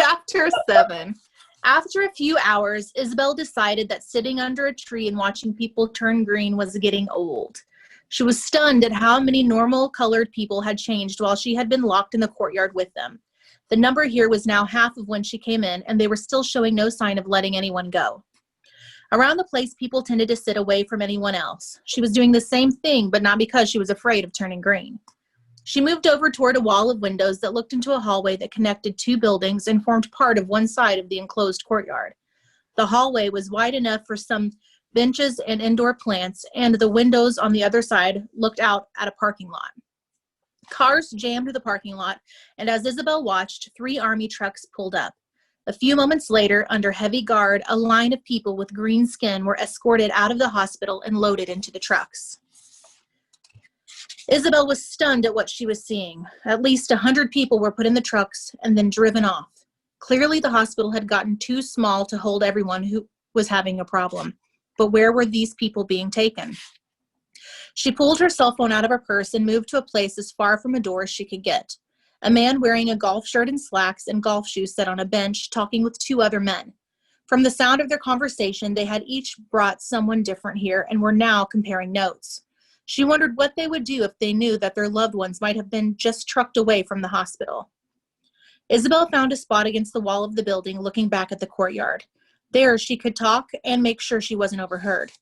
Chapter 7. After a few hours, Isabel decided that sitting under a tree and watching people turn green was getting old. She was stunned at how many normal colored people had changed while she had been locked in the courtyard with them. The number here was now half of when she came in, and they were still showing no sign of letting anyone go. Around the place, people tended to sit away from anyone else. She was doing the same thing, but not because she was afraid of turning green. She moved over toward a wall of windows that looked into a hallway that connected two buildings and formed part of one side of the enclosed courtyard. The hallway was wide enough for some benches and indoor plants, and the windows on the other side looked out at a parking lot. Cars jammed the parking lot, and as Isabel watched, 3 army trucks pulled up. A few moments later, under heavy guard, a line of people with green skin were escorted out of the hospital and loaded into the trucks. Isabel was stunned at what she was seeing. At least 100 people were put in the trucks and then driven off. Clearly, the hospital had gotten too small to hold everyone who was having a problem. But where were these people being taken? She pulled her cell phone out of her purse and moved to a place as far from a door as she could get. A man wearing a golf shirt and slacks and golf shoes sat on a bench talking with 2 other men. From the sound of their conversation, they had each brought someone different here and were now comparing notes. She wondered what they would do if they knew that their loved ones might have been just trucked away from the hospital. Isabel found a spot against the wall of the building, looking back at the courtyard. There, she could talk and make sure she wasn't overheard.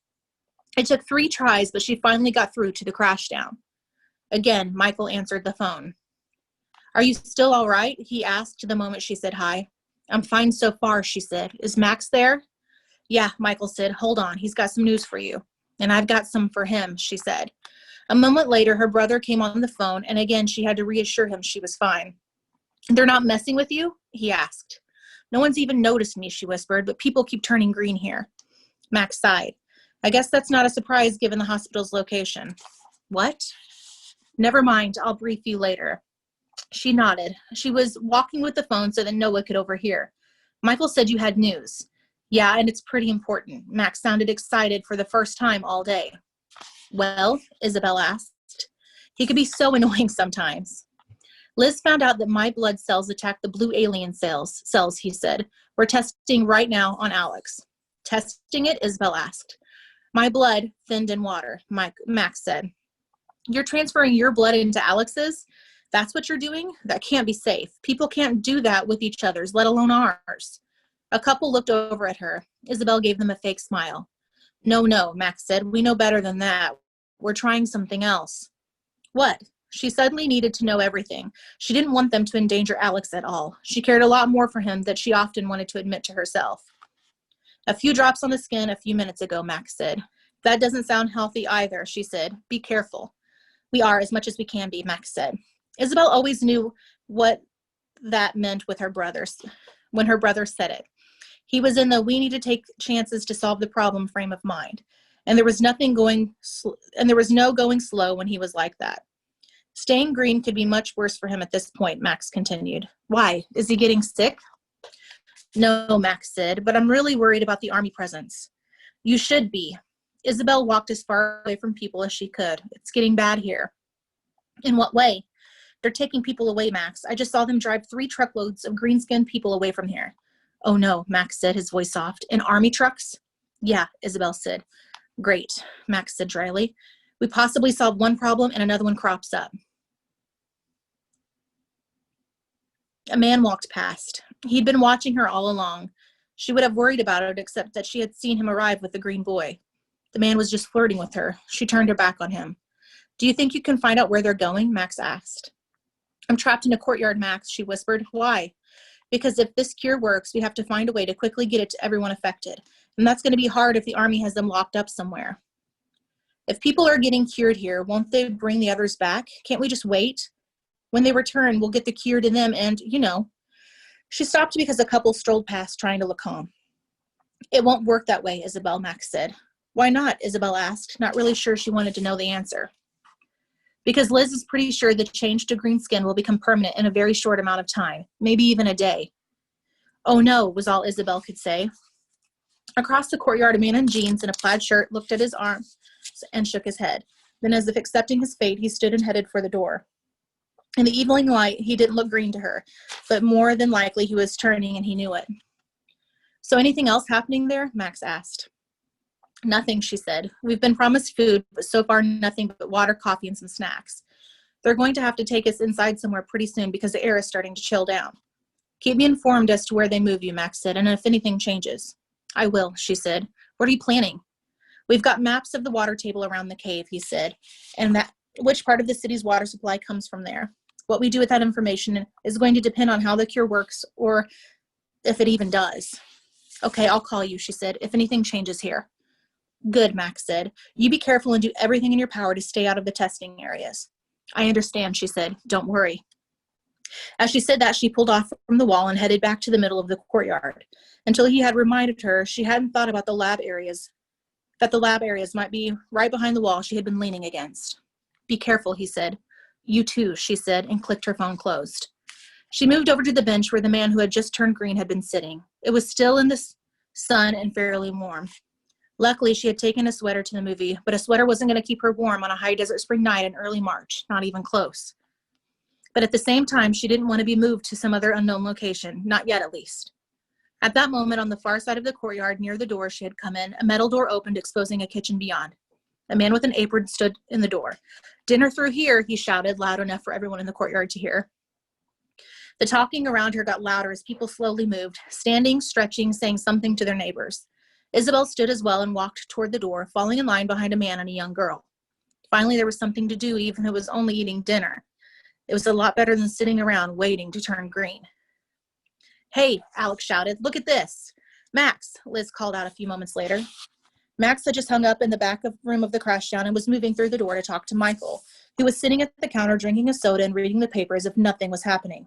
It took 3 tries, but she finally got through to the crashdown. Again, Michael answered the phone. "Are you still all right?" he asked the moment she said hi. "I'm fine so far," she said. "Is Max there?" "Yeah," Michael said. "Hold on, he's got some news for you." "And I've got some for him," she said. A moment later, her brother came on the phone, and again she had to reassure him she was fine. "They're not messing with you?" he asked. "No one's even noticed me," she whispered, "but people keep turning green here." Max sighed. "I guess that's not a surprise given the hospital's location." "What?" "Never mind, I'll brief you later." She nodded. She was walking with the phone so that no one could overhear. "Michael said you had news." "Yeah, and it's pretty important." Max sounded excited for the first time all day. "Well?" Isabel asked. "He could be so annoying sometimes." "Liz found out that my blood cells attack the blue alien cells, he said. "We're testing right now on Alex." "Testing it?" Isabel asked. "My blood thinned in water," Max said. "You're transferring your blood into Alex's? That's what you're doing? That can't be safe. People can't do that with each other's, let alone ours." A couple looked over at her. Isabel gave them a fake smile. No, Max said. "We know better than that. We're trying something else." "What?" She suddenly needed to know everything. She didn't want them to endanger Alex at all. She cared a lot more for him than she often wanted to admit to herself. "A few drops on the skin a few minutes ago," Max said. "That doesn't sound healthy either," she said. "Be careful." "We are, as much as we can be," Max said. Isabel always knew what that meant with her brothers when her brother said it. He was in the "we need to take chances to solve the problem" frame of mind, and there was no going slow when he was like that. Staying green could be much worse for him at this point, Max continued. "Why? Is he getting sick?" "No," Max said, "but I'm really worried about the army presence." "You should be." Isabel walked as far away from people as she could. "It's getting bad here." "In what way?" "They're taking people away, Max. I just saw them drive 3 truckloads of green-skinned people away from here." "Oh no," Max said, his voice soft. "In army trucks?" "Yeah," Isabel said. "Great," Max said dryly. "We possibly solve one problem and another one crops up." A man walked past. He'd been watching her all along. She would have worried about it except that she had seen him arrive with the green boy. The man was just flirting with her. She turned her back on him. "Do you think you can find out where they're going?" Max asked. "I'm trapped in a courtyard, Max," she whispered. "Why?" "Because if this cure works, we have to find a way to quickly get it to everyone affected. And that's going to be hard if the army has them locked up somewhere." "If people are getting cured here, won't they bring the others back? Can't we just wait? When they return, we'll get the cure to them and, you know." She stopped because a couple strolled past trying to look calm. "It won't work that way, Isabel," Max said. "Why not?" Isabel asked, not really sure she wanted to know the answer. "Because Liz is pretty sure the change to green skin will become permanent in a very short amount of time, maybe even a day." "Oh no," was all Isabel could say. Across the courtyard, a man in jeans and a plaid shirt looked at his arms and shook his head. Then, as if accepting his fate, he stood and headed for the door. In the evening light, he didn't look green to her, but more than likely he was turning and he knew it. So anything else happening there? Max asked. Nothing, she said. We've been promised food, but so far nothing but water, coffee, and some snacks. They're going to have to take us inside somewhere pretty soon because the air is starting to chill down. Keep me informed as to where they move you, Max said, and if anything changes. I will, she said. What are you planning? We've got maps of the water table around the cave, he said, and that which part of the city's water supply comes from there. What we do with that information is going to depend on how the cure works or if it even does. Okay, I'll call you, she said, if anything changes here. Good, Max said. You be careful and do everything in your power to stay out of the testing areas. I understand, she said. Don't worry. As she said that, she pulled off from the wall and headed back to the middle of the courtyard. Until he had reminded her she hadn't thought about the lab areas, that the lab areas might be right behind the wall she had been leaning against. Be careful, he said. You too, she said, and clicked her phone closed. She moved over to the bench where the man who had just turned green had been sitting. It was still in the sun and fairly warm. Luckily, she had taken a sweater to the movie, but a sweater wasn't going to keep her warm on a high desert spring night in early March, not even close. But at the same time, she didn't want to be moved to some other unknown location, not yet at least. At that moment, on the far side of the courtyard near the door she had come in, a metal door opened, exposing a kitchen beyond. A man with an apron stood in the door. Dinner through here, he shouted, loud enough for everyone in the courtyard to hear. The talking around her got louder as people slowly moved, standing, stretching, saying something to their neighbors. Isabel stood as well and walked toward the door, falling in line behind a man and a young girl. Finally, there was something to do, even if it was only eating dinner. It was a lot better than sitting around waiting to turn green. Hey, Alex shouted, look at this. Max, Liz called out a few moments later. Max had just hung up in the back of room of the crashdown and was moving through the door to talk to Michael, who was sitting at the counter drinking a soda and reading the paper as if nothing was happening.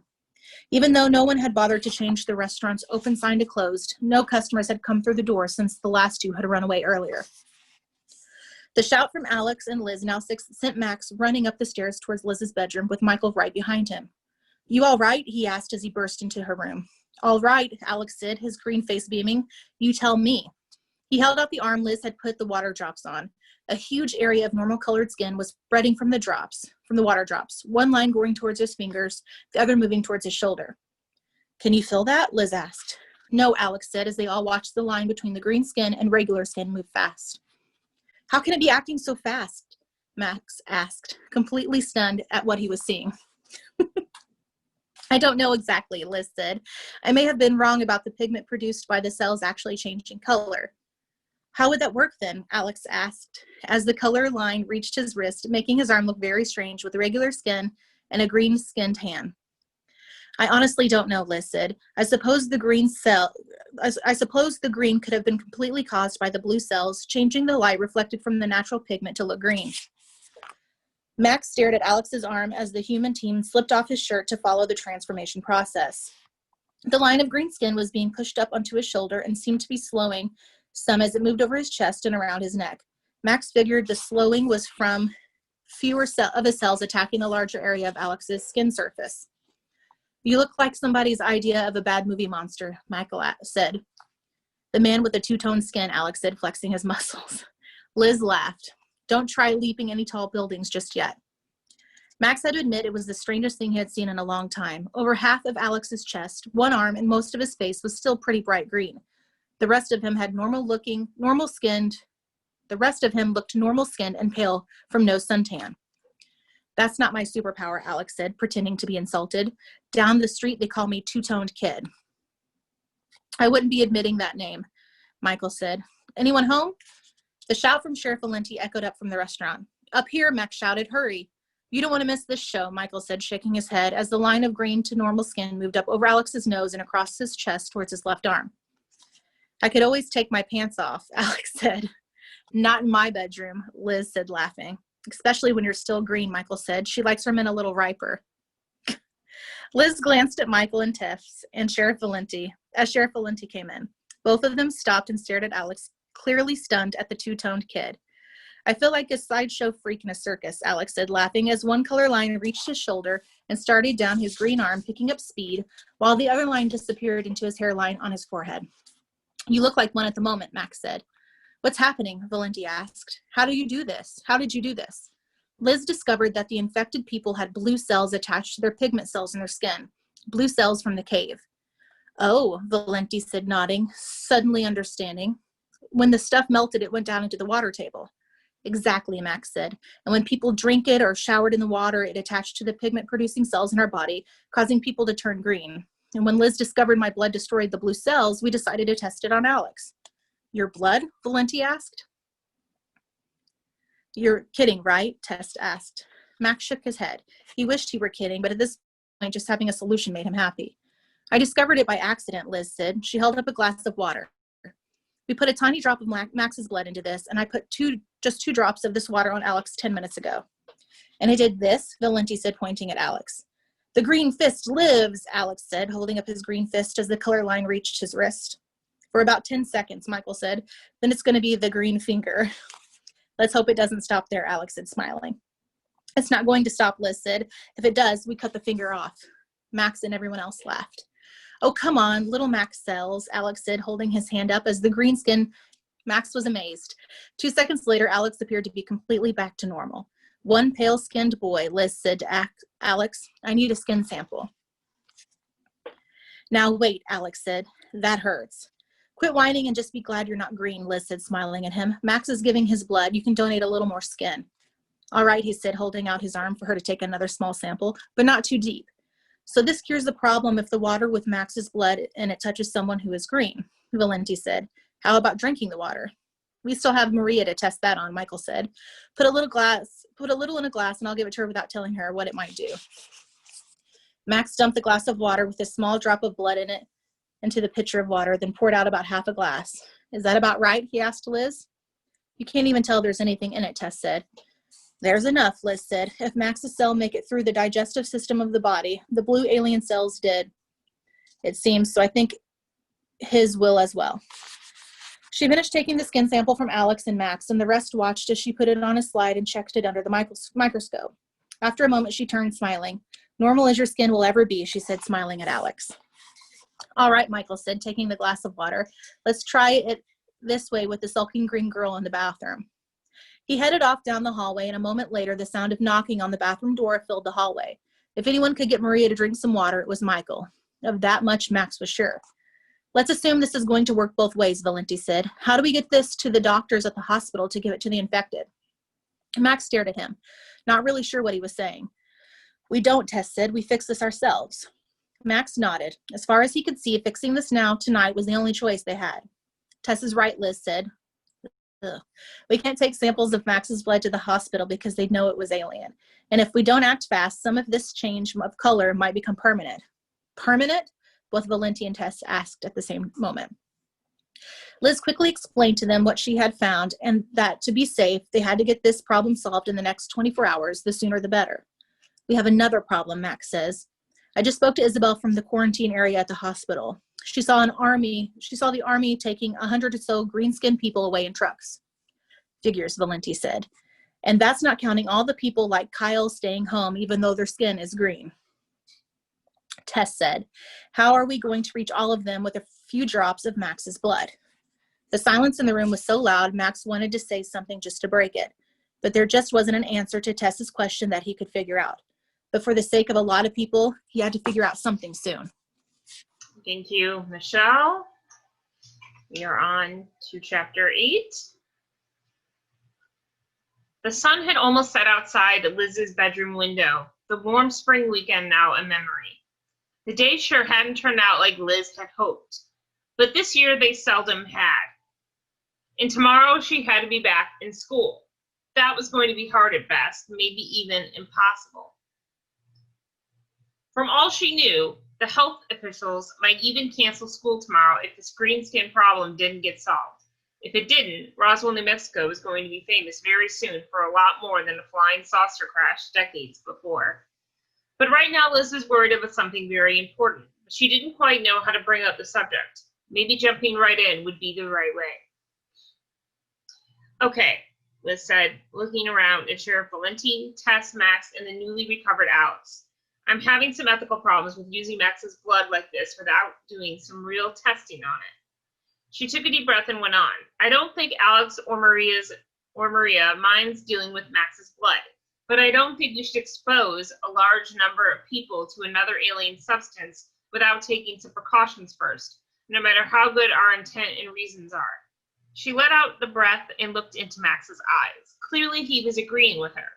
Even though no one had bothered to change the restaurant's open sign to closed, no customers had come through the door since the last two had run away earlier. The shout from Alex and Liz now sent Max running up the stairs towards Liz's bedroom with Michael right behind him. You all right? He asked as he burst into her room. All right, Alex said, his green face beaming. You tell me. He held out the arm Liz had put the water drops on. A huge area of normal colored skin was spreading from the water drops, one line going towards his fingers, the other moving towards his shoulder. Can you feel that? Liz asked. No, Alex said as they all watched the line between the green skin and regular skin move fast. How can it be acting so fast? Max asked, completely stunned at what he was seeing. I don't know exactly, Liz said. I may have been wrong about the pigment produced by the cells actually changing color. How would that work then? Alex asked, as the color line reached his wrist, making his arm look very strange with regular skin and a green-skinned hand. I honestly don't know, Liz said. I suppose the green could have been completely caused by the blue cells, changing the light reflected from the natural pigment to look green. Max stared at Alex's arm as the human team slipped off his shirt to follow the transformation process. The line of green skin was being pushed up onto his shoulder and seemed to be slowing some as it moved over his chest and around his neck. Max figured the slowing was from fewer of his cells attacking the larger area of Alex's skin surface. You look like somebody's idea of a bad movie monster, Michael said. The man with the two-toned skin, Alex said, flexing his muscles. Liz laughed. Don't try leaping any tall buildings just yet. Max had to admit it was the strangest thing he had seen in a long time. Over half of Alex's chest, one arm, and most of his face was still pretty bright green. The rest of him looked normal-skinned and pale from no suntan. That's not my superpower, Alex said, pretending to be insulted. Down the street, they call me Two-Toned Kid. I wouldn't be admitting that name, Michael said. Anyone home? The shout from Sheriff Valenti echoed up from the restaurant. Up here, Max shouted, hurry. You don't want to miss this show, Michael said, shaking his head as the line of green to normal skin moved up over Alex's nose and across his chest towards his left arm. I could always take my pants off, Alex said. Not in my bedroom, Liz said, laughing. Especially when you're still green, Michael said. She likes her men a little riper. Liz glanced at Michael and Tiffs and Sheriff Valenti as Sheriff Valenti came in. Both of them stopped and stared at Alex, clearly stunned at the two-toned kid. I feel like a sideshow freak in a circus, Alex said, laughing as one color line reached his shoulder and started down his green arm, picking up speed, while the other line disappeared into his hairline on his forehead. You look like one at the moment, Max said. What's happening? Valenti asked. How did you do this? Liz discovered that the infected people had blue cells attached to their pigment cells in their skin, blue cells from the cave. Oh, Valenti said, nodding, suddenly understanding. When the stuff melted, it went down into the water table. Exactly, Max said. And when people drink it or showered in the water, it attached to the pigment-producing cells in our body, causing people to turn green. And when Liz discovered my blood destroyed the blue cells, we decided to test it on Alex. Your blood? Valenti asked. You're kidding, right? Tess asked. Max shook his head. He wished he were kidding, but at this point, just having a solution made him happy. I discovered it by accident, Liz said. She held up a glass of water. We put a tiny drop of Max's blood into this, and I put just two drops of this water on Alex 10 minutes ago. And I did this, Valenti said, pointing at Alex. The green fist lives, Alex said, holding up his green fist as the color line reached his wrist. For about 10 seconds, Michael said. Then it's going to be the green finger. Let's hope it doesn't stop there, Alex said, smiling. It's not going to stop, Liz said. If it does, we cut the finger off. Max and everyone else laughed. Oh, come on, little Max cells, Alex said, holding his hand up as the green skin. Max was amazed. 2 seconds later, Alex appeared to be completely back to normal. One pale-skinned boy, Liz said to Alex, I need a skin sample. Now wait, Alex said. That hurts. Quit whining and just be glad you're not green, Liz said, smiling at him. Max is giving his blood. You can donate a little more skin. All right, he said, holding out his arm for her to take another small sample, but not too deep. So this cures the problem if the water with Max's blood and it touches someone who is green, Valenti said. How about drinking the water? We still have Maria to test that on, Michael said. Put a little in a glass and I'll give it to her without telling her what it might do. Max dumped the glass of water with a small drop of blood in it into the pitcher of water, then poured out about half a glass. Is that about right? He asked Liz. You can't even tell there's anything in it, Tess said. There's enough, Liz said. If Max's cells make it through the digestive system of the body, the blue alien cells did, it seems, so I think his will as well. She finished taking the skin sample from Alex and Max, and the rest watched as she put it on a slide and checked it under the microscope. After a moment, she turned, smiling. Normal as your skin will ever be, she said, smiling at Alex. All right, Michael said, taking the glass of water. Let's try it this way with the sulking green girl in the bathroom. He headed off down the hallway, and a moment later, the sound of knocking on the bathroom door filled the hallway. If anyone could get Maria to drink some water, it was Michael. Of that much, Max was sure. Let's assume this is going to work both ways, Valenti said. How do we get this to the doctors at the hospital to give it to the infected? Max stared at him, not really sure what he was saying. We don't, Tess said. We fix this ourselves. Max nodded. As far as he could see, fixing this now, tonight, was the only choice they had. Tess is right, Liz said. Ugh. We can't take samples of Max's blood to the hospital because they'd know it was alien. And if we don't act fast, some of this change of color might become permanent. Permanent? Both Valenti and Tess asked at the same moment. Liz quickly explained to them what she had found and that to be safe, they had to get this problem solved in the next 24 hours, the sooner the better. We have another problem, Max says. I just spoke to Isabel from the quarantine area at the hospital. She saw the army taking 100 or so green-skinned people away in trucks. Figures, Valenti said. And that's not counting all the people like Kyle staying home even though their skin is green. Tess said, how are we going to reach all of them with a few drops of Max's blood? The silence in the room was so loud, Max wanted to say something just to break it. But there just wasn't an answer to Tess's question that he could figure out. But for the sake of a lot of people, he had to figure out something soon. Thank you, Michelle. We are on to chapter 8. The sun had almost set outside Liz's bedroom window, the warm spring weekend now a memory. The day sure hadn't turned out like Liz had hoped, but this year they seldom had. And tomorrow she had to be back in school. That was going to be hard at best, maybe even impossible. From all she knew, the health officials might even cancel school tomorrow if this green skin problem didn't get solved. If it didn't, Roswell, New Mexico was going to be famous very soon for a lot more than a flying saucer crash decades before. But right now, Liz was worried about something very important. She didn't quite know how to bring up the subject. Maybe jumping right in would be the right way. Okay, Liz said, looking around at Sheriff Valenti, Tess, Max, and the newly recovered Alex. I'm having some ethical problems with using Max's blood like this without doing some real testing on it. She took a deep breath and went on. I don't think Alex or Maria minds dealing with Max's blood, but I don't think we should expose a large number of people to another alien substance without taking some precautions first, no matter how good our intent and reasons are. She let out the breath and looked into Max's eyes. Clearly, he was agreeing with her.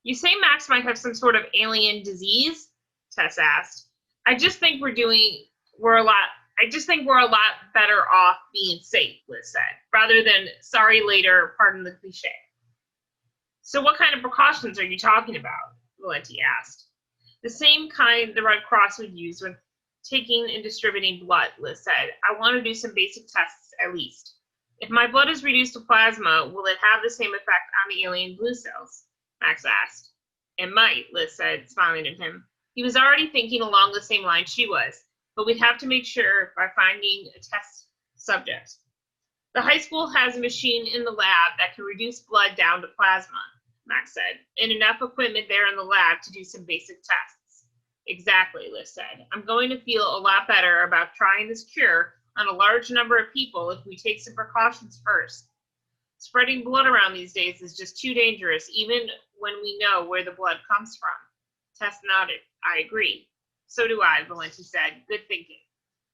You say Max might have some sort of alien disease? Tess asked. I just think we're a lot better off being safe, Liz said, rather than sorry later, pardon the cliche. So what kind of precautions are you talking about? Valenti asked. The same kind the Red Cross would use when taking and distributing blood, Liz said. I want to do some basic tests at least. If my blood is reduced to plasma, will it have the same effect on the alien blue cells? Max asked. It might, Liz said, smiling at him. He was already thinking along the same line she was, but we'd have to make sure by finding a test subject. The high school has a machine in the lab that can reduce blood down to plasma, Max said, and enough equipment there in the lab to do some basic tests. Exactly, Liz said. I'm going to feel a lot better about trying this cure on a large number of people if we take some precautions first. Spreading blood around these days is just too dangerous, even when we know where the blood comes from. Tess nodded. I agree. So do I, Valenti said. Good thinking.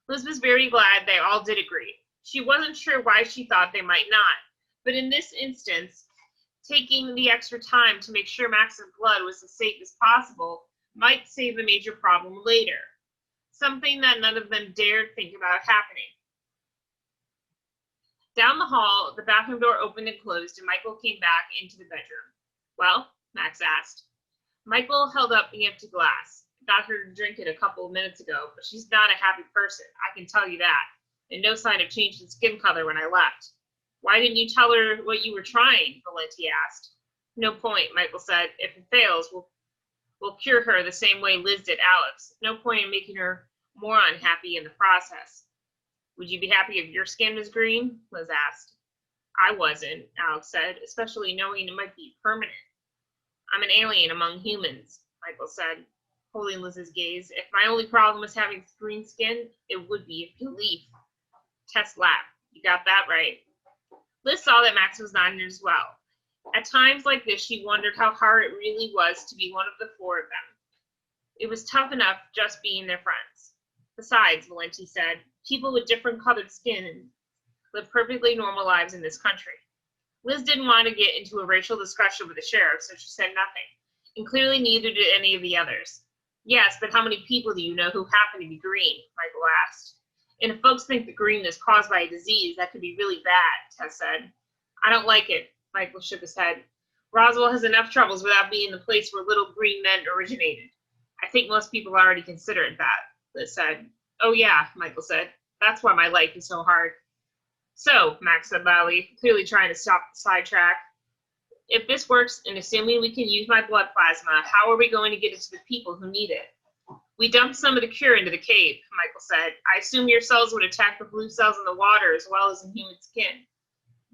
Liz was very glad they all did agree. She wasn't sure why she thought they might not, but in this instance, taking the extra time to make sure Max's blood was as safe as possible might save a major problem later, something that none of them dared think about happening. Down the hall, the bathroom door opened and closed, and Michael came back into the bedroom. Well, Max asked. Michael held up the empty glass. Got her to drink it a couple of minutes ago, but she's not a happy person, I can tell you that, and no sign of change in skin color when I left. Why didn't you tell her what you were trying? Valenti asked. No point, Michael said. If it fails, we'll cure her the same way Liz did Alex. No point in making her more unhappy in the process. Would you be happy if your skin was green? Liz asked. I wasn't, Alex said, especially knowing it might be permanent. I'm an alien among humans, Michael said, holding Liz's gaze. If my only problem was having green skin, it would be a relief. Tess laughed. You got that right. Liz saw that Max was nodding as well. At times like this, she wondered how hard it really was to be one of the four of them. It was tough enough just being their friends. Besides, Valenti said, people with different colored skin live perfectly normal lives in this country. Liz didn't want to get into a racial discussion with the sheriff, so she said nothing, and clearly neither did any of the others. Yes, but how many people do you know who happen to be green? Michael asked. And if folks think the green is caused by a disease, that could be really bad, Tess said. I don't like it, Michael shook his head. Roswell has enough troubles without being the place where little green men originated. I think most people already consider it that, Liz said. Oh yeah, Michael said. That's why my life is so hard. So, Max said loudly, clearly trying to stop the sidetrack. If this works, and assuming we can use my blood plasma, how are we going to get it to the people who need it? We dumped some of the cure into the cave, Michael said. I assume your cells would attack the blue cells in the water as well as in human skin.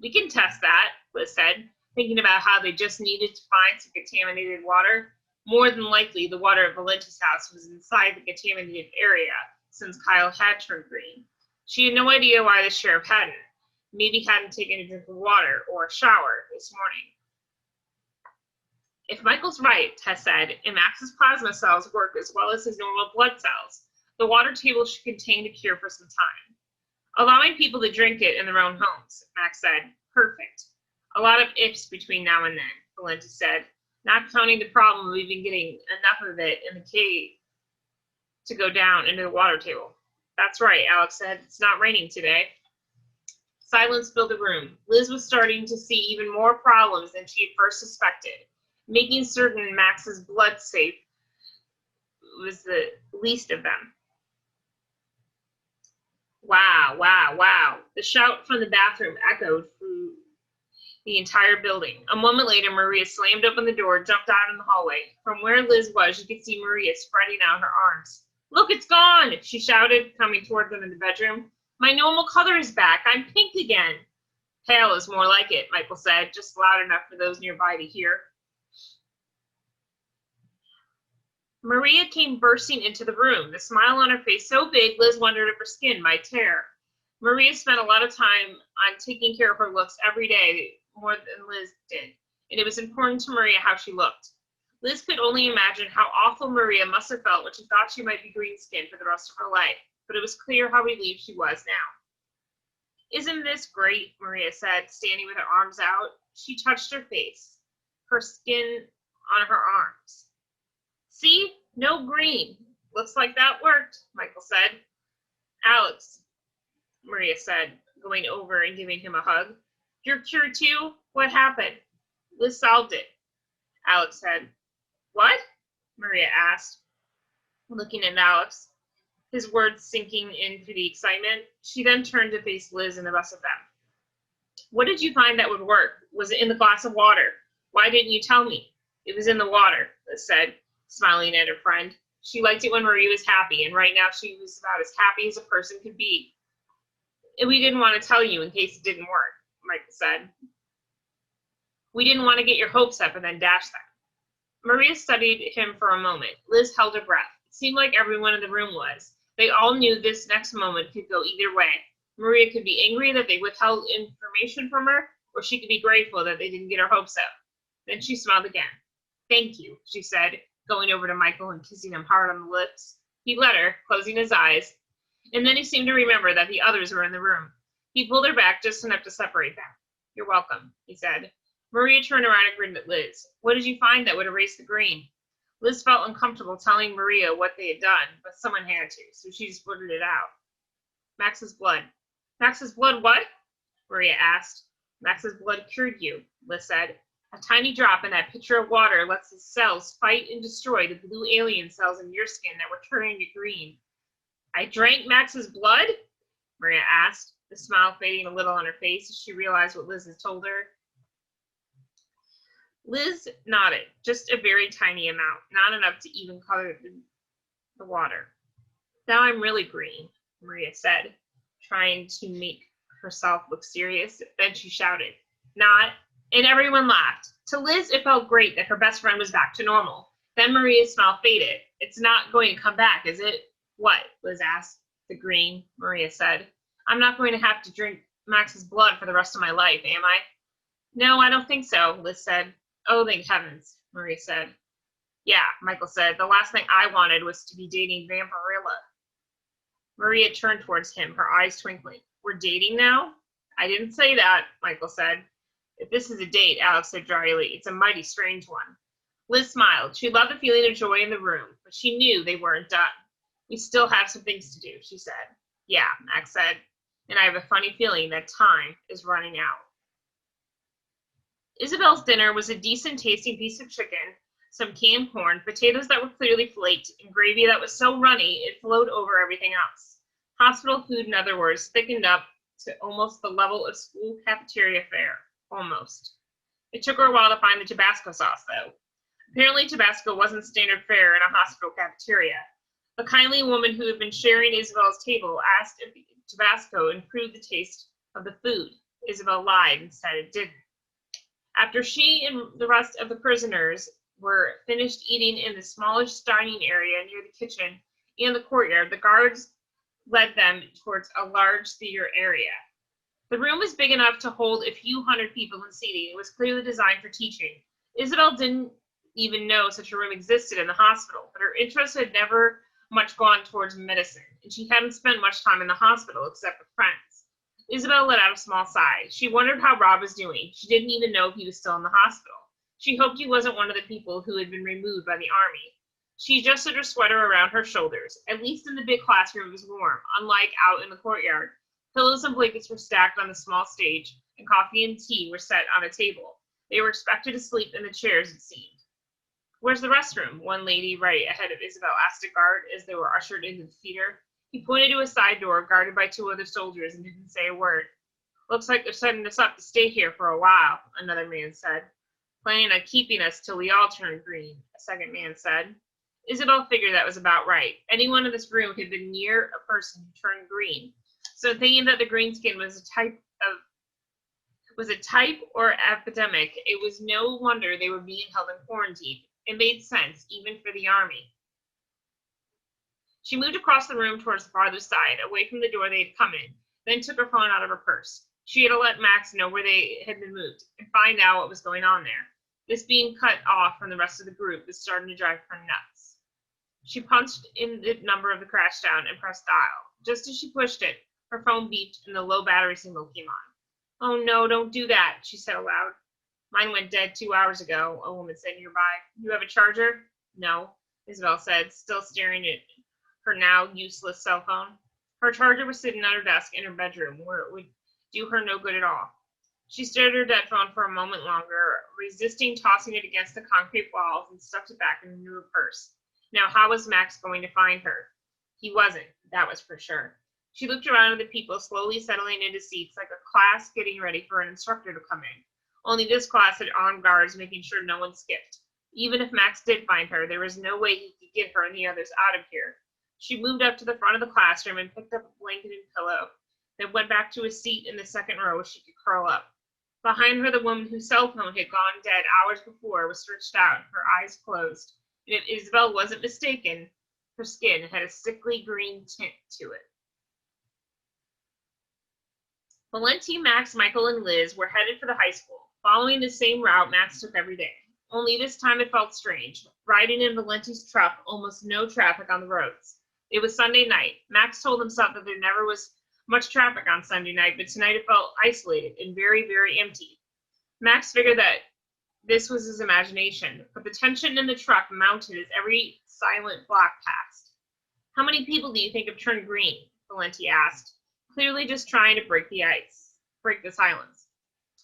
We can test that, Liz said, thinking about how they just needed to find some contaminated water. More than likely, the water at Valenti's house was inside the contaminated area, since Kyle had turned green. She had no idea why the sheriff hadn't. Maybe hadn't taken a drink of water or a shower this morning. If Michael's right, Tess said, and Max's plasma cells work as well as his normal blood cells, the water table should contain the cure for some time. Allowing people to drink it in their own homes, Max said. Perfect. A lot of ifs between now and then, Valenti said, not counting the problem of even getting enough of it in the cave to go down into the water table. That's right, Alex said. It's not raining today. Silence filled the room. Liz was starting to see even more problems than she had first suspected. Making certain Max's blood safe was the least of them. Wow, wow, wow. The shout from the bathroom echoed through the entire building. A moment later, Maria slammed open the door, jumped out in the hallway. From where Liz was, you could see Maria spreading out her arms. Look, it's gone, she shouted, coming toward them in the bedroom. My normal color is back. I'm pink again. Pale is more like it, Michael said, just loud enough for those nearby to hear. Maria came bursting into the room, the smile on her face so big Liz wondered if her skin might tear. Maria spent a lot of time on taking care of her looks every day, more than Liz did, and it was important to Maria how she looked. Liz could only imagine how awful Maria must have felt when she thought she might be green-skinned for the rest of her life, but it was clear how relieved she was now. "Isn't this great?" Maria said, standing with her arms out. She touched her face, her skin on her arms. "See? No green. Looks like that worked," Michael said. "Alex," Maria said, going over and giving him a hug. "You're cured too? What happened?" "Liz solved it," Alex said. "What?" Maria asked, looking at Alex, his words sinking in through the excitement. She then turned to face Liz and the rest of them. "What did you find that would work? Was it in the glass of water? Why didn't you tell me?" "It was in the water," Liz said, smiling at her friend. She liked it when Maria was happy, and right now she was about as happy as a person could be. "We didn't want to tell you in case it didn't work," Michael said. "We didn't want to get your hopes up and then dash them." Maria studied him for a moment. Liz held her breath. It seemed like everyone in the room was. They all knew this next moment could go either way. Maria could be angry that they withheld information from her, or she could be grateful that they didn't get her hopes up. Then she smiled again. "Thank you," she said, going over to Michael and kissing him hard on the lips. He let her, closing his eyes, and then he seemed to remember that the others were in the room. He pulled her back just enough to separate them. "You're welcome," he said. Maria turned around and grinned at Liz. "What did you find that would erase the green?" Liz felt uncomfortable telling Maria what they had done, but someone had to, so she just blurted it out. "Max's blood." "Max's blood what?" Maria asked. "Max's blood cured you," Liz said. "A tiny drop in that pitcher of water lets his cells fight and destroy the blue alien cells in your skin that were turning to green." "I drank Max's blood?" Maria asked, the smile fading a little on her face as she realized what Liz had told her. Liz nodded, just a very tiny amount, not enough to even color the water. "Now I'm really green," Maria said, trying to make herself look serious. Then she shouted, "Not," and everyone laughed. To Liz, it felt great that her best friend was back to normal. Then Maria's smile faded. "It's not going to come back, is it?" "What?" Liz asked. "The green," Maria said. "I'm not going to have to drink Max's blood for the rest of my life, am I?" "No, I don't think so," Liz said. "Oh, thank heavens," Maria said. "Yeah," Michael said. "The last thing I wanted was to be dating Vampirilla." Maria turned towards him, her eyes twinkling. "We're dating now?" "I didn't say that," Michael said. "If this is a date," Alex said dryly, "it's a mighty strange one." Liz smiled. She loved the feeling of joy in the room, but she knew they weren't done. "We still have some things to do," she said. "Yeah," Max said, "and I have a funny feeling that time is running out." Isabel's dinner was a decent-tasting piece of chicken, some canned corn, potatoes that were clearly flaked, and gravy that was so runny it flowed over everything else. Hospital food, in other words, thickened up to almost the level of school cafeteria fare. Almost. It took her a while to find the Tabasco sauce, though. Apparently, Tabasco wasn't standard fare in a hospital cafeteria. The kindly woman who had been sharing Isabel's table asked if the Tabasco improved the taste of the food. Isabel lied and said it didn't. After she and the rest of the prisoners were finished eating in the smallish dining area near the kitchen and the courtyard, the guards led them towards a large theater area. The room was big enough to hold a few hundred people in seating. It was clearly designed for teaching. Isabel didn't even know such a room existed in the hospital, but her interest had never much gone towards medicine, and she hadn't spent much time in the hospital except with friends. Isabel let out a small sigh. She wondered how Rob was doing. She didn't even know if he was still in the hospital. She hoped he wasn't one of the people who had been removed by the army. She adjusted her sweater around her shoulders. At least in the big classroom it was warm, unlike out in the courtyard. Pillows and blankets were stacked on the small stage, and coffee and tea were set on a table. They were expected to sleep in the chairs, it seemed. "Where's the restroom?" one lady right ahead of Isabel asked a guard as they were ushered into the theater. He pointed to a side door guarded by two other soldiers and didn't say a word. "Looks like they're setting us up to stay here for a while," another man said. "Planning on keeping us till we all turn green," a second man said. Isabel figured that was about right. Anyone in this room had been near a person who turned green. So thinking that the green skin was a type or epidemic, it was no wonder they were being held in quarantine. It made sense, even for the army. She moved across the room towards the farther side, away from the door they had come in, then took her phone out of her purse. She had to let Max know where they had been moved and find out what was going on there. This being cut off from the rest of the group was starting to drive her nuts. She punched in the number of the crash down and pressed dial. Just as she pushed it, her phone beeped and the low battery signal came on. "Oh no, don't do that," she said aloud. "Mine went dead 2 hours ago," a woman said nearby. "You have a charger?" "No," Isabel said, still staring at her now useless cell phone. Her charger was sitting on her desk in her bedroom, where it would do her no good at all. She stared at her dead phone for a moment longer, resisting tossing it against the concrete walls, and stuffed it back into her purse. Now, how was Max going to find her? He wasn't, that was for sure. She looked around at the people slowly settling into seats like a class getting ready for an instructor to come in. Only this class had armed guards making sure no one skipped. Even if Max did find her, there was no way he could get her and the others out of here. She moved up to the front of the classroom and picked up a blanket and pillow, then went back to a seat in the second row where she could curl up. Behind her, the woman whose cell phone had gone dead hours before was stretched out, her eyes closed. And if Isabel wasn't mistaken, her skin had a sickly green tint to it. Valenti, Max, Michael, and Liz were headed for the high school, following the same route Max took every day. Only this time it felt strange. Riding in Valenti's truck, almost no traffic on the roads. It was Sunday night. Max told himself that there never was much traffic on Sunday night, but tonight it felt isolated and very, very empty. Max figured that this was his imagination, but the tension in the truck mounted as every silent block passed. "How many people do you think have turned green?" Valenti asked, clearly just trying to break the silence.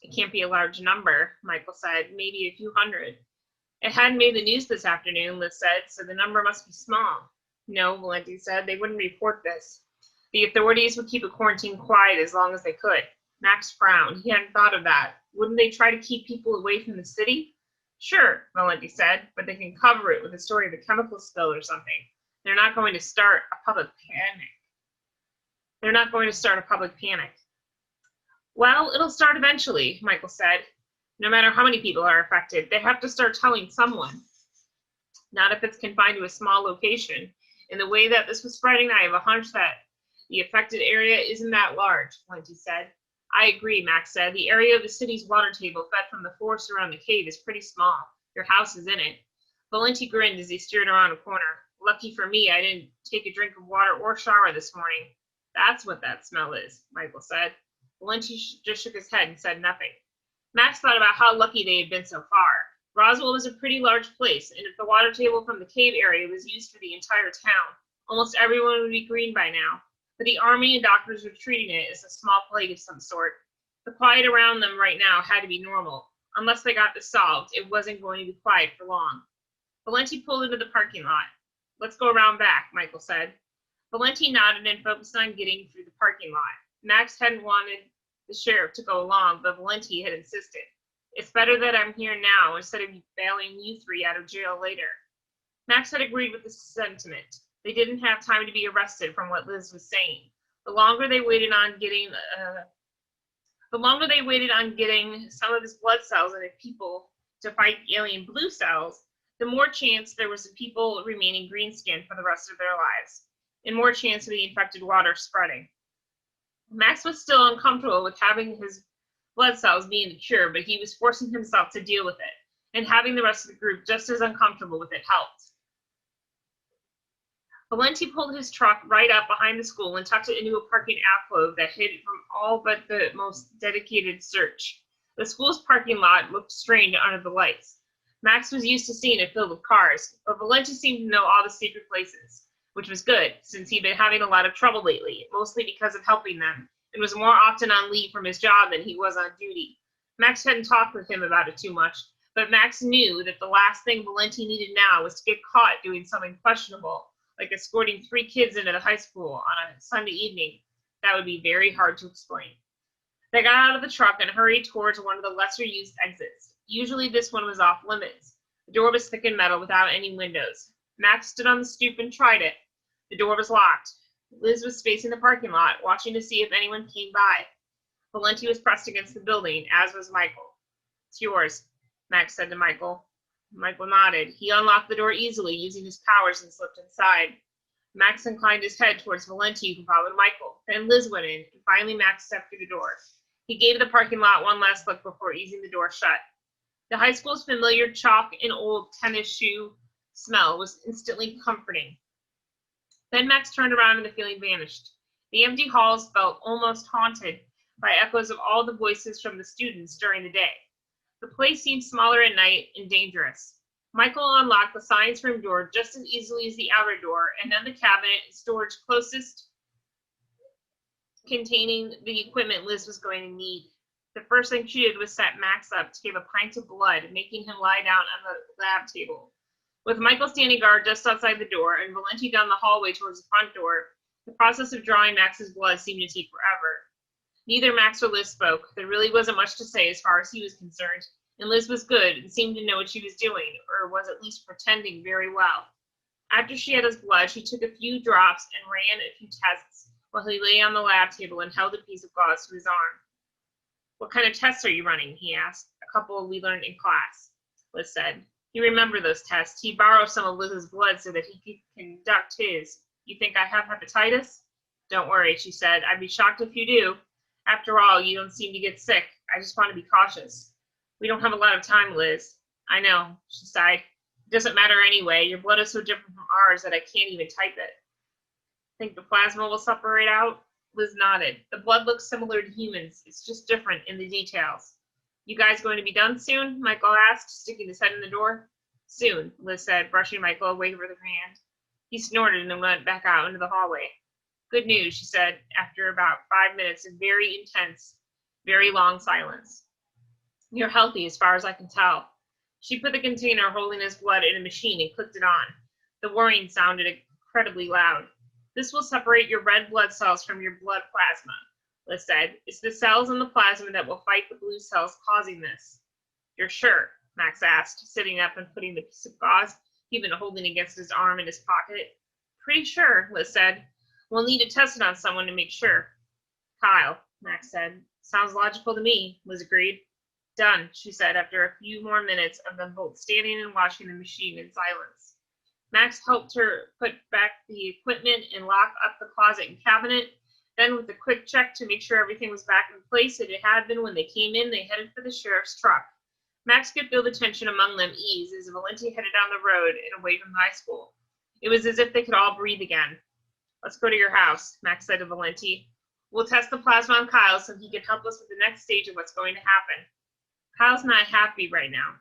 "It can't be a large number," Michael said, "maybe a few hundred." "It hadn't made the news this afternoon," Liz said, "so the number must be small." "No," Valenti said, "they wouldn't report this. The authorities would keep a quarantine quiet as long as they could." Max frowned. He hadn't thought of that. "Wouldn't they try to keep people away from the city?" "Sure," Valenti said, "but they can cover it with a story of a chemical spill or something. They're not going to start a public panic. "Well, it'll start eventually," Michael said. "No matter how many people are affected, they have to start telling someone. Not if it's confined to a small location. In the way that this was spreading, I have a hunch that the affected area isn't that large," Valenti said. "I agree," Max said. "The area of the city's water table fed from the forest around the cave is pretty small. Your house is in it." Valenti grinned as he steered around a corner. "Lucky for me, I didn't take a drink of water or shower this morning." "That's what that smell is," Michael said. Valenti just shook his head and said nothing. Max thought about how lucky they had been so far. Roswell was a pretty large place, and if the water table from the cave area was used for the entire town, almost everyone would be green by now. But the army and doctors were treating it as a small plague of some sort. The quiet around them right now had to be normal. Unless they got this solved, it wasn't going to be quiet for long. Valenti pulled into the parking lot. "Let's go around back," Michael said. Valenti nodded and focused on getting through the parking lot. Max hadn't wanted the sheriff to go along, but Valenti had insisted. "It's better that I'm here now instead of bailing you three out of jail later." Max had agreed with the sentiment. They didn't have time to be arrested from what Liz was saying. The longer they waited on getting some of his blood cells into people to fight the alien blue cells, the more chance there was of people remaining green-skinned for the rest of their lives, and more chance of the infected water spreading. Max was still uncomfortable with having his blood cells being the cure, but he was forcing himself to deal with it, and having the rest of the group just as uncomfortable with it helped. Valenti pulled his truck right up behind the school and tucked it into a parking alcove that hid it from all but the most dedicated search. The school's parking lot looked strained under the lights. Max was used to seeing it filled with cars, but Valenti seemed to know all the secret places, which was good, since he'd been having a lot of trouble lately, mostly because of helping them, and was more often on leave from his job than he was on duty. Max hadn't talked with him about it too much, but Max knew that the last thing Valenti needed now was to get caught doing something questionable, like escorting 3 kids into the high school on a Sunday evening. That would be very hard to explain. They got out of the truck and hurried towards one of the lesser-used exits. Usually this one was off limits. The door was thick and metal without any windows. Max stood on the stoop and tried it. The door was locked. Liz was spacing the parking lot, watching to see if anyone came by. Valenti was pressed against the building, as was Michael. "It's yours," Max said to Michael. Michael nodded. He unlocked the door easily, using his powers, and slipped inside. Max inclined his head towards Valenti, who followed Michael. Then Liz went in, and finally Max stepped through the door. He gave the parking lot one last look before easing the door shut. The high school's familiar chalk and old tennis shoe smell was instantly comforting. Then Max turned around and the feeling vanished. The empty halls felt almost haunted by echoes of all the voices from the students during the day. The place seemed smaller at night and dangerous. Michael unlocked the science room door just as easily as the outer door, and then the cabinet and storage closest containing the equipment Liz was going to need. The first thing she did was set Max up to give a pint of blood, making him lie down on the lab table. With Michael standing guard just outside the door and Valenti down the hallway towards the front door, the process of drawing Max's blood seemed to take forever. Neither Max or Liz spoke. There really wasn't much to say as far as he was concerned, and Liz was good and seemed to know what she was doing, or was at least pretending very well. After she had his blood, she took a few drops and ran a few tests while he lay on the lab table and held a piece of gauze to his arm. "What kind of tests are you running?" he asked. "A couple we learned in class," Liz said. He remembered those tests. He'd borrow some of Liz's blood so that he could conduct his. "You think I have hepatitis?" "Don't worry," she said. "I'd be shocked if you do. After all, you don't seem to get sick. I just want to be cautious." "We don't have a lot of time, Liz." "I know," she sighed. "It doesn't matter anyway. Your blood is so different from ours that I can't even type it." "Think the plasma will separate out?" Liz nodded. "The blood looks similar to humans. It's just different in the details." "You guys going to be done soon?" Michael asked, sticking his head in the door. "Soon," Liz said, brushing Michael away with her hand. He snorted and went back out into the hallway. "Good news," she said, after about 5 minutes of very intense, very long silence. "You're healthy as far as I can tell." She put the container holding his blood in a machine and clicked it on. The whirring sounded incredibly loud. "This will separate your red blood cells from your blood plasma," Liz said. "It's the cells in the plasma that will fight the blue cells causing this." "You're sure?" Max asked, sitting up and putting the piece of gauze he'd been holding against his arm in his pocket. "Pretty sure," Liz said. "We'll need to test it on someone to make sure." "Kyle," Max said. "Sounds logical to me," Liz agreed. "Done," she said after a few more minutes of them both standing and watching the machine in silence. Max helped her put back the equipment and lock up the closet and cabinet. Then, with a quick check to make sure everything was back in place as it had been when they came in, they headed for the sheriff's truck. Max could feel the tension among them ease as Valenti headed down the road and away from high school. It was as if they could all breathe again. "Let's go to your house," Max said to Valenti. "We'll test the plasma on Kyle so he can help us with the next stage of what's going to happen." "Kyle's not happy right now,"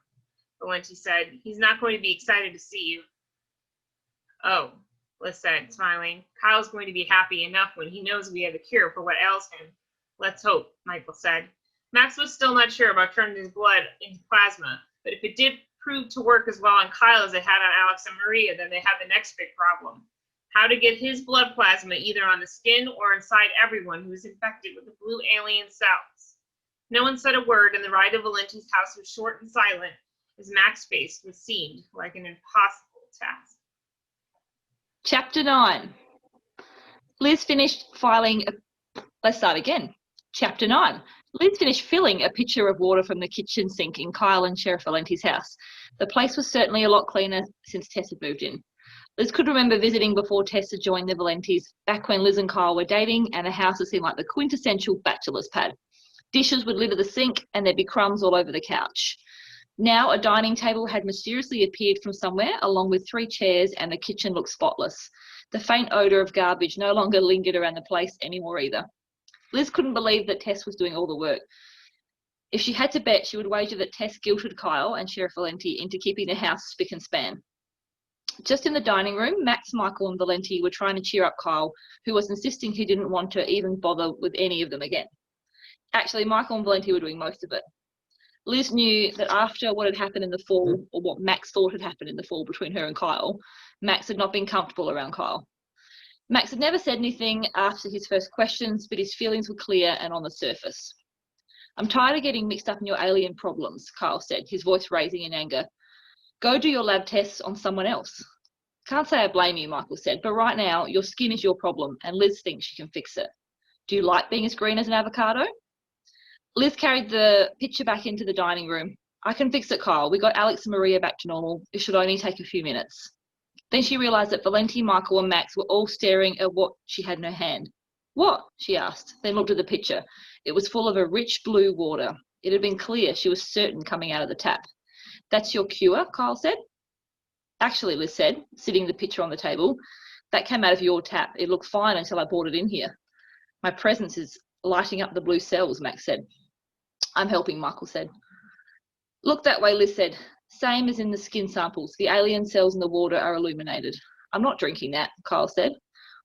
Valenti said. "He's not going to be excited to see you." "Oh," Liz said, smiling. "Kyle's going to be happy enough when he knows we have a cure for what ails him." "Let's hope," Michael said. Max was still not sure about turning his blood into plasma, but if it did prove to work as well on Kyle as it had on Alex and Maria, then they had the next big problem. How to get his blood plasma either on the skin or inside everyone who was infected with the blue alien cells. No one said a word, and the ride to Valenti's house was short and silent, as Max faced what seemed like an impossible task. Chapter 9. Liz finished filing Let's start again. Chapter 9. Liz finished filling a pitcher of water from the kitchen sink in Kyle and Sheriff Valenti's house. The place was certainly a lot cleaner since Tess had moved in. Liz could remember visiting before Tess had joined the Valentis, back when Liz and Kyle were dating, and the house had seemed like the quintessential bachelor's pad. Dishes would litter the sink, and there'd be crumbs all over the couch. Now a dining table had mysteriously appeared from somewhere, along with 3 chairs, and the kitchen looked spotless. The faint odour of garbage no longer lingered around the place anymore either. Liz couldn't believe that Tess was doing all the work. If she had to bet, she would wager that Tess guilted Kyle and Sheriff Valenti into keeping the house spick and span. Just in the dining room, Max, Michael and Valenti were trying to cheer up Kyle, who was insisting he didn't want to even bother with any of them again. Actually, Michael and Valenti were doing most of it. Liz knew that after what had happened in the fall, or what Max thought had happened in the fall between her and Kyle, Max had not been comfortable around Kyle. Max had never said anything after his first questions, but his feelings were clear and on the surface. "I'm tired of getting mixed up in your alien problems," Kyle said, his voice raising in anger. "Go do your lab tests on someone else." "Can't say I blame you," Michael said, "but right now, your skin is your problem, and Liz thinks she can fix it. Do you like being as green as an avocado?" Liz carried the pitcher back into the dining room. "I can fix it, Kyle. We got Alex and Maria back to normal. It should only take a few minutes." Then she realized that Valenti, Michael and Max were all staring at what she had in her hand. "What?" she asked, then looked at the pitcher. It was full of a rich blue water. It had been clear, she was certain, coming out of the tap. That's your cure, Kyle said. Actually, Liz said, sitting the pitcher on the table, that came out of your tap. It looked fine until I brought it in here. My presence is lighting up the blue cells, Max said. I'm helping, Michael said. Look that way, Liz said. Same as in the skin samples. The alien cells in the water are illuminated. I'm not drinking that, Kyle said.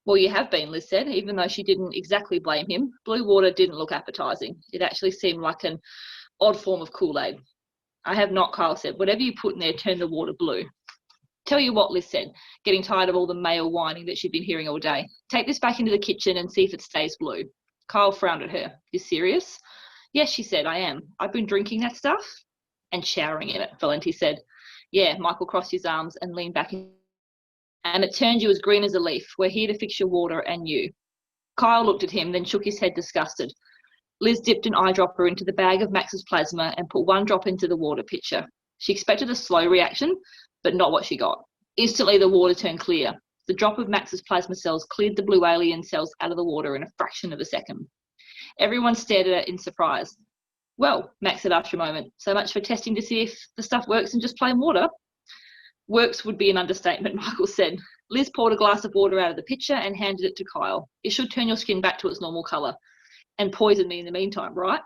Well, you have been, Liz said, even though she didn't exactly blame him. Blue water didn't look appetizing. It actually seemed like an odd form of Kool-Aid. I have not, Kyle said. Whatever you put in there turned the water blue. Tell you what, Liz said, getting tired of all the male whining that she'd been hearing all day. Take this back into the kitchen and see if it stays blue. Kyle frowned at her. You serious? Yes, she said, I am. I've been drinking that stuff and showering in it, Valenti said. Yeah, Michael crossed his arms and leaned back in. And it turned you as green as a leaf. We're here to fix your water and you. Kyle looked at him, then shook his head disgusted. Liz dipped an eyedropper into the bag of Max's plasma and put one drop into the water pitcher. She expected a slow reaction, but not what she got. Instantly, the water turned clear. The drop of Max's plasma cells cleared the blue alien cells out of the water in a fraction of a second. Everyone stared at it in surprise. Well, Max said after a moment, so much for testing to see if the stuff works in just plain water. Works would be an understatement, Michael said. Liz poured a glass of water out of the pitcher and handed it to Kyle. It should turn your skin back to its normal colour. And poison me in the meantime, right?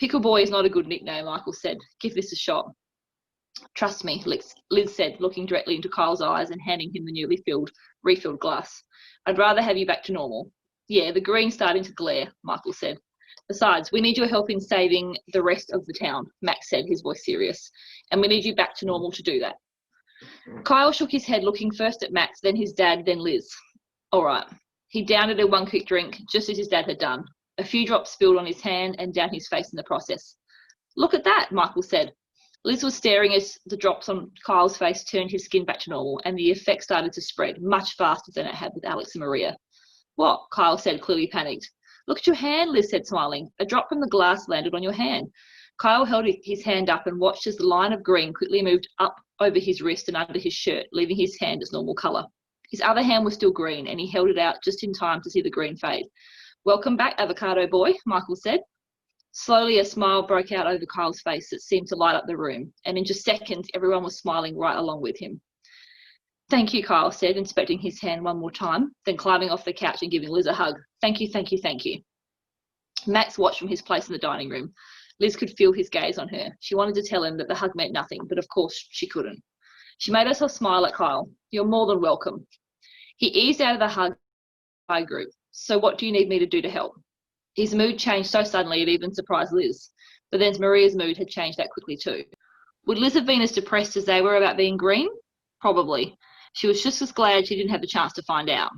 Pickle Boy is not a good nickname, Michael said. Give this a shot. Trust me, Liz said, looking directly into Kyle's eyes and handing him the newly refilled glass. I'd rather have you back to normal. Yeah, the green's starting to glare, Michael said. Besides, we need your help in saving the rest of the town, Max said, his voice serious. And we need you back to normal to do that. Kyle shook his head, looking first at Max, then his dad, then Liz. All right. He downed it in one quick drink, just as his dad had done. A few drops spilled on his hand and down his face in the process. Look at that, Michael said. Liz was staring as the drops on Kyle's face turned his skin back to normal, and the effect started to spread much faster than it had with Alex and Maria. What? Kyle said, clearly panicked. Look at your hand, Liz said, smiling. A drop from the glass landed on your hand. Kyle held his hand up and watched as the line of green quickly moved up over his wrist and under his shirt, leaving his hand its normal colour. His other hand was still green, and he held it out just in time to see the green fade. Welcome back, avocado boy, Michael said. Slowly, a smile broke out over Kyle's face that seemed to light up the room, and in just seconds, everyone was smiling right along with him. Thank you, Kyle said, inspecting his hand one more time, then climbing off the couch and giving Liz a hug. Thank you, thank you, thank you. Max watched from his place in the dining room. Liz could feel his gaze on her. She wanted to tell him that the hug meant nothing, but of course she couldn't. She made herself smile at Kyle. You're more than welcome. He eased out of the hug group. So what do you need me to do to help? His mood changed so suddenly it even surprised Liz. But then Maria's mood had changed that quickly too. Would Liz have been as depressed as they were about being green? Probably. She was just as glad she didn't have the chance to find out.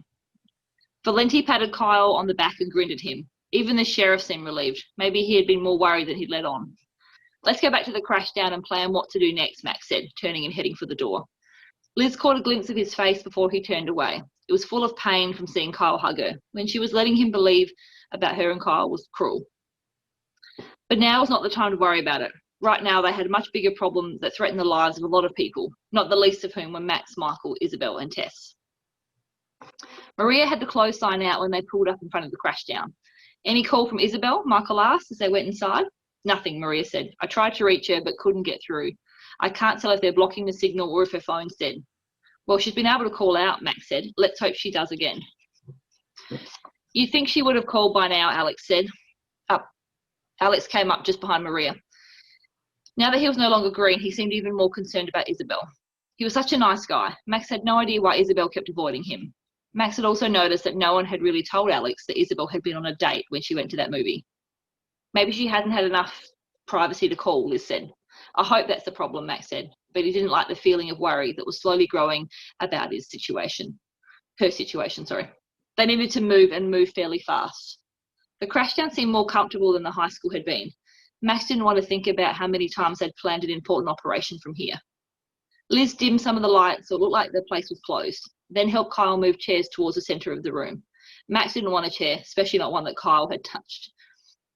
Valenti patted Kyle on the back and grinned at him. Even the sheriff seemed relieved. Maybe he had been more worried than he'd let on. Let's go back to the crash down and plan what to do next, Max said, turning and heading for the door. Liz caught a glimpse of his face before he turned away. It was full of pain from seeing Kyle hug her, when she was letting him believe about her and Kyle was cruel. But now was not the time to worry about it. Right now they had a much bigger problem that threatened the lives of a lot of people, not the least of whom were Max, Michael, Isabel and Tess. Maria had the close sign out when they pulled up in front of the crash down. Any call from Isabel? Michael asked as they went inside. Nothing, Maria said. I tried to reach her but couldn't get through. I can't tell if they're blocking the signal or if her phone's dead. Well, she's been able to call out, Max said. Let's hope she does again. You'd think she would have called by now, Alex said. Alex came up just behind Maria. Now that he was no longer green, he seemed even more concerned about Isabel. He was such a nice guy. Max had no idea why Isabel kept avoiding him. Max had also noticed that no one had really told Alex that Isabel had been on a date when she went to that movie. Maybe she hadn't had enough privacy to call, Liz said. I hope that's the problem, Max said, but he didn't like the feeling of worry that was slowly growing about her situation. They needed to move and move fairly fast. The crashdown seemed more comfortable than the high school had been. Max didn't want to think about how many times they'd planned an important operation from here. Liz dimmed some of the lights so it looked like the place was closed, then helped Kyle move chairs towards the centre of the room. Max didn't want a chair, especially not one that Kyle had touched.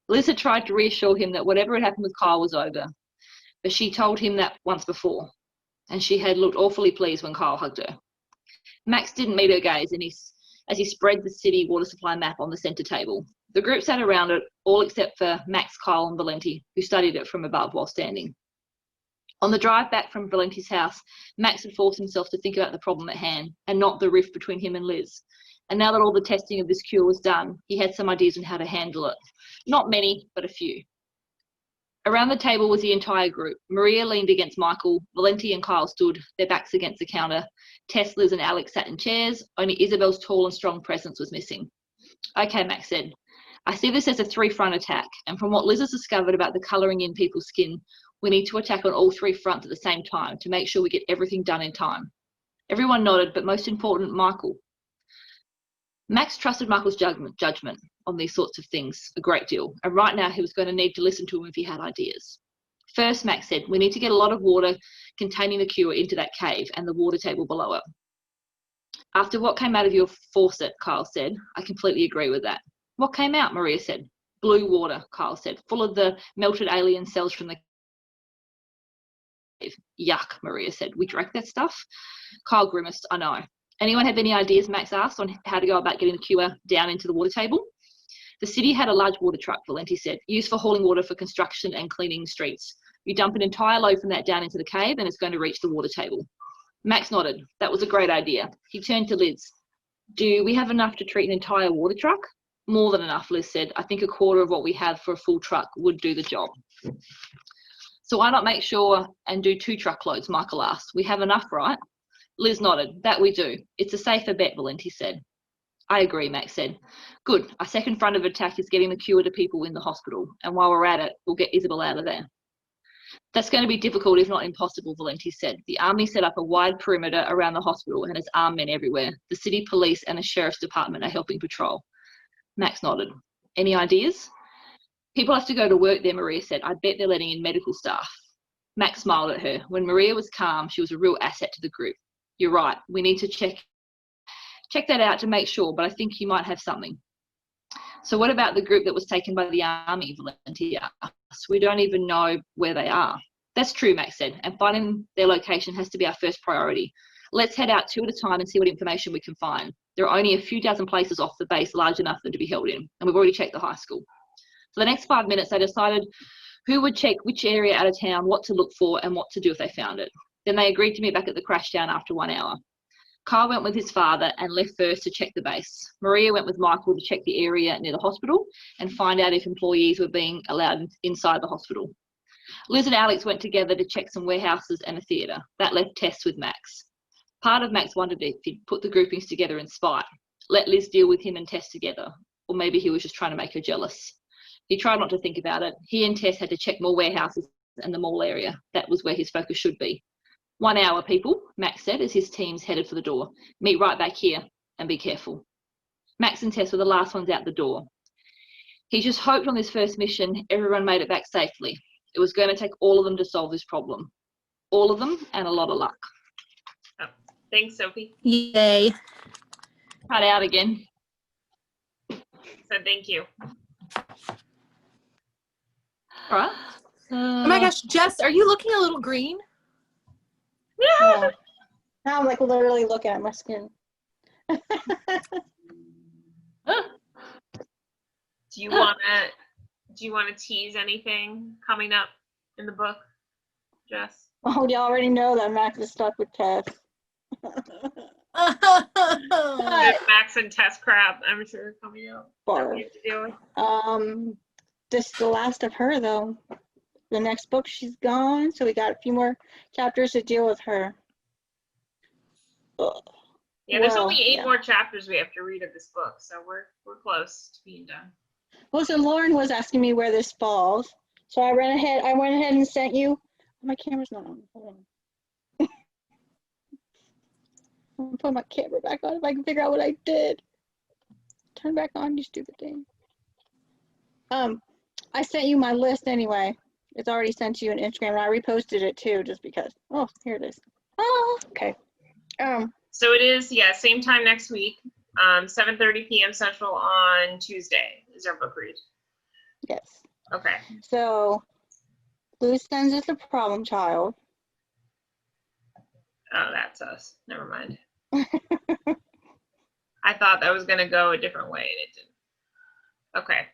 Liz had tried to reassure him that whatever had happened with Kyle was over, but she told him that once before, and she had looked awfully pleased when Kyle hugged her. Max didn't meet her gaze as he spread the city water supply map on the centre table. The group sat around it, all except for Max, Kyle and Valenti, who studied it from above while standing. On the drive back from Valenti's house, Max had forced himself to think about the problem at hand and not the rift between him and Liz. And now that all the testing of this cure was done, he had some ideas on how to handle it. Not many, but a few. Around the table was the entire group. Maria leaned against Michael, Valenti and Kyle stood, their backs against the counter. Tess, Liz and Alex sat in chairs, only Isabel's tall and strong presence was missing. Okay, Max said, I see this as a three-front attack, and from what Liz has discovered about the colouring in people's skin, we need to attack on all three fronts at the same time to make sure we get everything done in time. Everyone nodded, but most important, Michael. Max trusted Michael's judgment on these sorts of things a great deal, and right now he was going to need to listen to him if he had ideas. First, Max said, we need to get a lot of water containing the cure into that cave and the water table below it. After what came out of your faucet, Kyle said, I completely agree with that. What came out, Maria said. Blue water, Kyle said, full of the melted alien cells from the cave. Yuck, Maria said. We drank that stuff? Kyle grimaced, I know. Anyone have any ideas, Max asked, on how to go about getting the cure down into the water table? The city had a large water truck, Valenti said, used for hauling water for construction and cleaning streets. You dump an entire load from that down into the cave and it's going to reach the water table. Max nodded. That was a great idea. He turned to Liz. Do we have enough to treat an entire water truck? More than enough, Liz said. I think a quarter of what we have for a full truck would do the job. So why not make sure and do 2 truckloads, Michael asked. We have enough, right? Liz nodded. That we do. It's a safer bet, Valenti said. I agree, Max said. Good. Our second front of attack is getting the cure to people in the hospital. And while we're at it, we'll get Isabel out of there. That's going to be difficult, if not impossible, Valenti said. The army set up a wide perimeter around the hospital and has armed men everywhere. The city police and the sheriff's department are helping patrol. Max nodded. Any ideas? People have to go to work there, Maria said. I bet they're letting in medical staff. Max smiled at her. When Maria was calm, she was a real asset to the group. You're right. We need to check that out to make sure, but I think you might have something. So what about the group that was taken by the army, Valenti asked. We don't even know where they are. That's true, Max said, and finding their location has to be our first priority. Let's head out 2 at a time and see what information we can find. There are only a few dozen places off the base large enough for them to be held in, and we've already checked the high school. For the next 5 minutes, they decided who would check which area out of town, what to look for, and what to do if they found it. Then they agreed to meet back at the crashdown after 1 hour. Kyle went with his father and left first to check the base. Maria went with Michael to check the area near the hospital and find out if employees were being allowed inside the hospital. Liz and Alex went together to check some warehouses and a theatre. That left Tess with Max. Part of Max wondered if he'd put the groupings together in spite, let Liz deal with him and Tess together, or maybe he was just trying to make her jealous. He tried not to think about it. He and Tess had to check more warehouses and the mall area. That was where his focus should be. 1 hour, people, Max said as his teams headed for the door. Meet right back here and be careful. Max and Tess were the last ones out the door. He just hoped on this first mission everyone made it back safely. It was going to take all of them to solve this problem. All of them, and a lot of luck. Oh, thanks, Sophie. Yay. Cut out again. So thank you. All right. Oh my gosh, Jess, are you looking a little green? Yeah. Now I'm like literally looking at my skin. Do you wanna tease anything coming up in the book, Jess? Oh, you already know that Max is stuck with Tess. There's Max and Tess crap, I'm sure, coming out. That we have to deal with. This is the last of her though. The next book she's gone, so we got a few more chapters to deal with her. Ugh. Yeah, there's Well, only 8 yeah. more chapters we have to read of this book, so we're close to being done. Well, so Lauren was asking me where this falls, so I went ahead and sent you. My camera's not on. Hold on. I'm gonna put my camera back on if I can figure out what I did. Turn back on, you stupid thing. I sent you my list anyway. It's already sent to you on Instagram, and I reposted it too, just because. Oh, here it is. Oh, okay. So it is, yeah, same time next week, 7:30 p.m. Central on Tuesday is our book read. Yes. Okay. So, Lou sends us a problem child. Oh, that's us. Never mind. I thought that was going to go a different way, and it didn't. Okay.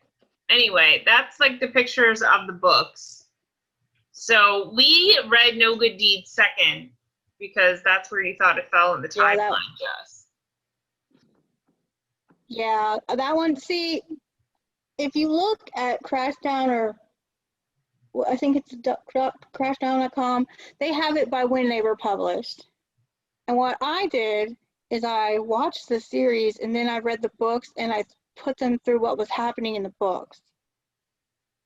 Anyway, that's like the pictures of the books. So we read No Good Deed second because that's where you thought it fell in the Yeah, timeline, Jess. Yeah, that one, see, if you look at Crashdown or I think it's crashdown.com, they have it by when they were published. And what I did is I watched the series and then I read the books and I put them through what was happening in the books.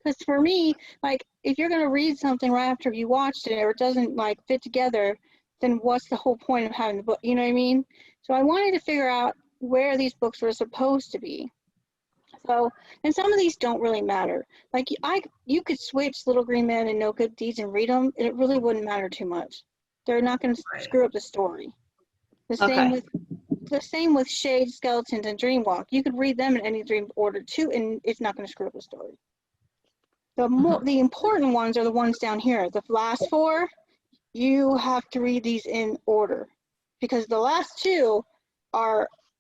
Because for me, like, if you're going to read something right after you watched it or it doesn't like fit together, then what's the whole point of having the book? You know what I mean? So I wanted to figure out where these books were supposed to be. So, and some of these don't really matter. Like you could switch Little Green Men and No Good Deeds and read them, and it really wouldn't matter too much. They're not going to screw up the story. The same with Shade, Skeletons, and Dreamwalk. You could read them in any dream order too, and it's not going to screw up the story. The important ones are the ones down here. The last four, you have to read these in order, because the last two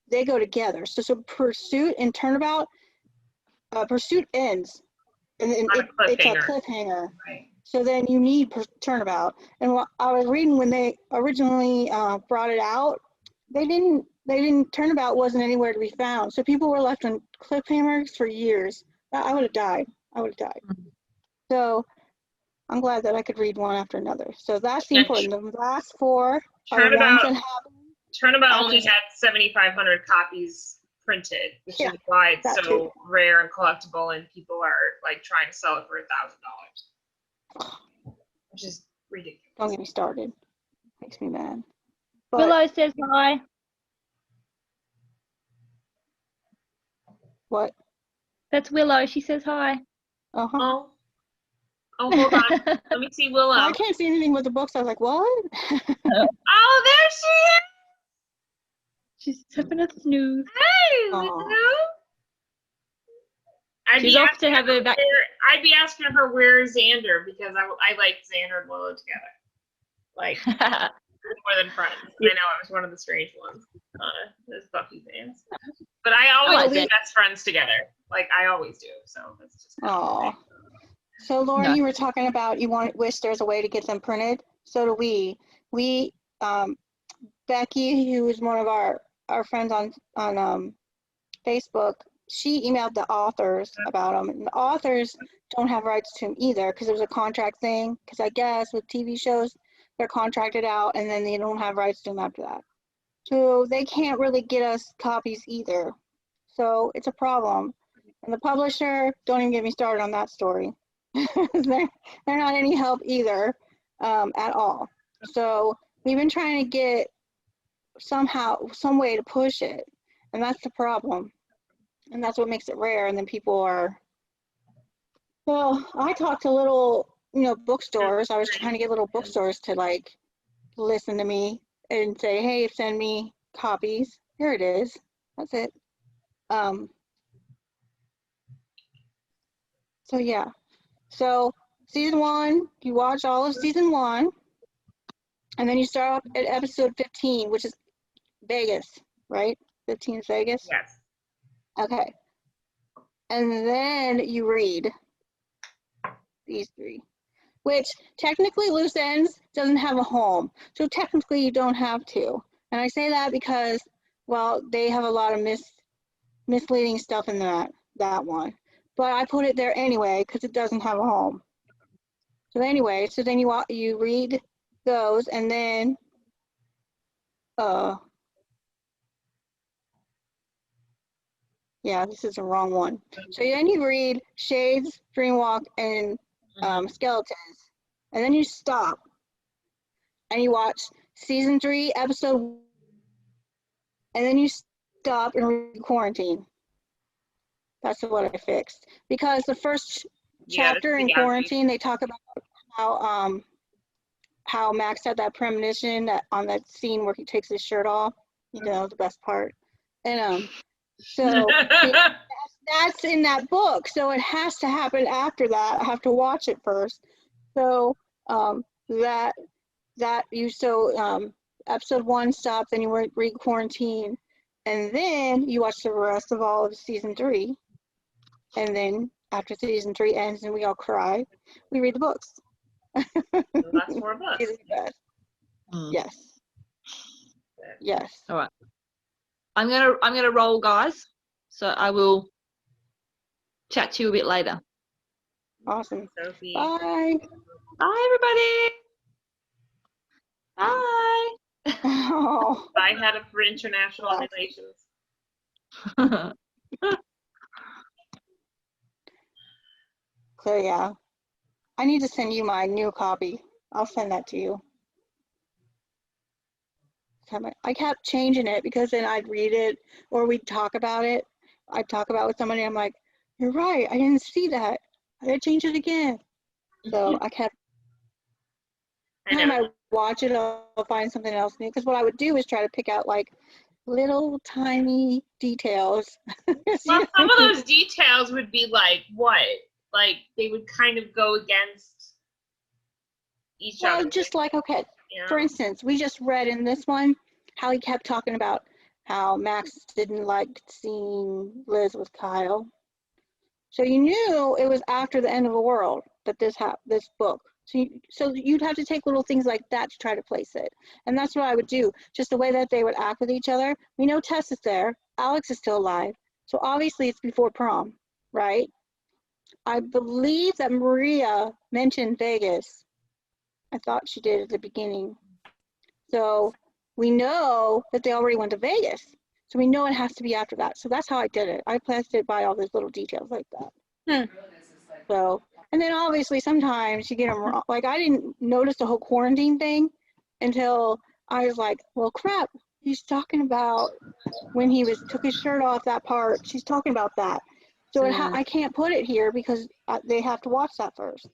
they go together. So Pursuit and Turnabout. Pursuit ends, and it's a cliffhanger. Right. So then you need Turnabout. And what I was reading when they originally brought it out, they didn't Turnabout wasn't anywhere to be found. So people were left on cliffhangers for years. I would have died. So I'm glad that I could read one after another. So that's the important. The last four are the ones that happen. Turnabout only had 7,500 copies printed, which is why it's so rare and collectible, and people are like trying to sell it for $1,000, which is ridiculous. Don't get me started. Makes me mad. But Willow says hi. What? That's Willow. She says hi. Uh-huh. Oh, hold on. Let me see Willow. I can't see anything with the books. I was like, what? Oh, there she is. She's having a snooze. Hey, Willow. She's off to have her back. I'd be asking her where is Xander, because I like Xander and Willow together. Like, more than friends. I know I was one of the strange ones. As Buffy fans. But I always do best friends together. Like, I always do. So that's just. Oh. So Lauren, you were talking about you wish there's a way to get them printed. So do we. Becky, who is one of our friends on Facebook, she emailed the authors about them. And the authors don't have rights to them either, because it was a contract thing. Because I guess with TV shows, they're contracted out and then they don't have rights to them after that. So they can't really get us copies either. So it's a problem. And the publisher, don't even get me started on that story. they're not any help either at all. So we've been trying to get some way to push it. And that's the problem. And that's what makes it rare. And then people are, well, I talked to little, bookstores. I was trying to get little bookstores to like listen to me and say, hey, send me copies. Here it is. That's it. So yeah. So season 1, you watch all of season 1, and then you start off at episode 15, which is Vegas, right? 15 is Vegas? Yes. Okay. And then you read these 3, which technically Loose Ends doesn't have a home. So technically you don't have to. And I say that because, well, they have a lot of misleading stuff in that one. But I put it there anyway because it doesn't have a home. So anyway, so then you read those, and then yeah, this is the wrong one. So then you read Shades, Dreamwalk, and Skeletons, and then you stop and you watch season 3, episode 1, and then you stop and read Quarantine. That's what I fixed, because the first chapter in Quarantine, they talk about how Max had that premonition on that scene where he takes his shirt off, the best part. And so that's in that book, so it has to happen after that. I have to watch it first. So episode 1 stop, then you read Quarantine, and then you watch the rest of all of season 3. And then after season 3 ends and we all cry, we read the books. The last 4 books. He's the best. Mm. Yes. Yes. All right. I'm gonna roll, guys. So I will chat to you a bit later. Awesome. Sophie. Bye. Bye, everybody. Bye. Oh. Bye, Head for International Bye. Relations. So yeah, I need to send you my new copy. I'll send that to you. I kept changing it because then I'd read it or we'd talk about it. I'd talk about it with somebody. I'm like, you're right. I didn't see that. I gotta change it again. So I kept. I Time I know. watch it, I'll find something else new. Because what I would do is try to pick out like little tiny details. Well, some of those details would be like what? Like they would kind of go against each Well, other. just like, okay, Yeah. for instance, we just read in this one how he kept talking about how Max didn't like seeing Liz with Kyle. So you knew it was after the end of the world that this book. So you'd have to take little things like that to try to place it. And that's what I would do. Just the way that they would act with each other. We know Tess is there. Alex is still alive. So obviously it's before prom, right? I believe that Maria mentioned Vegas. I thought she did at the beginning. So we know that they already went to Vegas. So we know it has to be after that. So that's how I did it. I placed it by all those little details like that. So, and then obviously sometimes you get them wrong. Like I didn't notice the whole quarantine thing until I was like, well, crap. He's talking about when he took his shirt off, that part. She's talking about that. So I can't put it here because they have to watch that first.